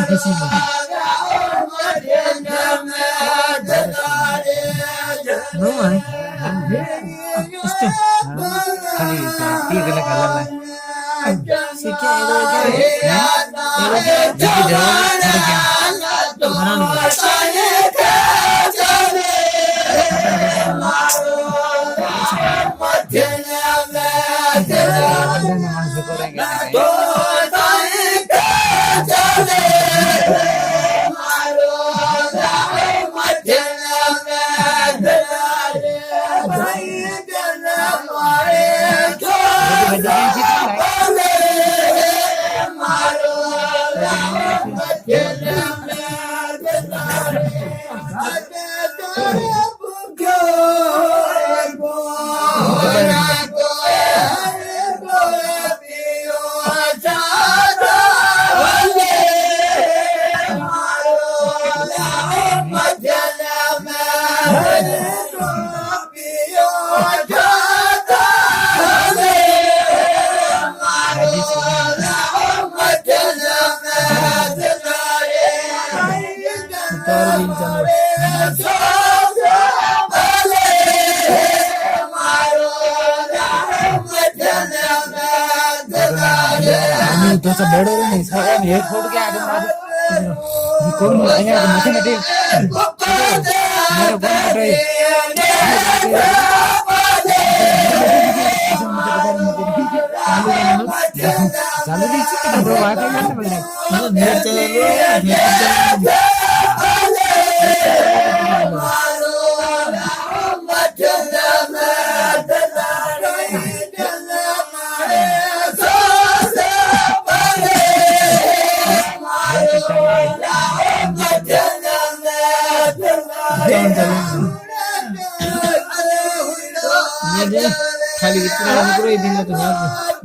किसी में नो है इष्ट खाली ती गला काला ला सीखे एरो जब जब तो सब बड़े नहीं सारे ये छोड़ के आगे मार कौन आया मथे मथे मेरा बन रहा है चालू दीजिए तो ब्रो आगे करने वाले नेट चला लो खाली इतना पूरा ही दिन में तो यार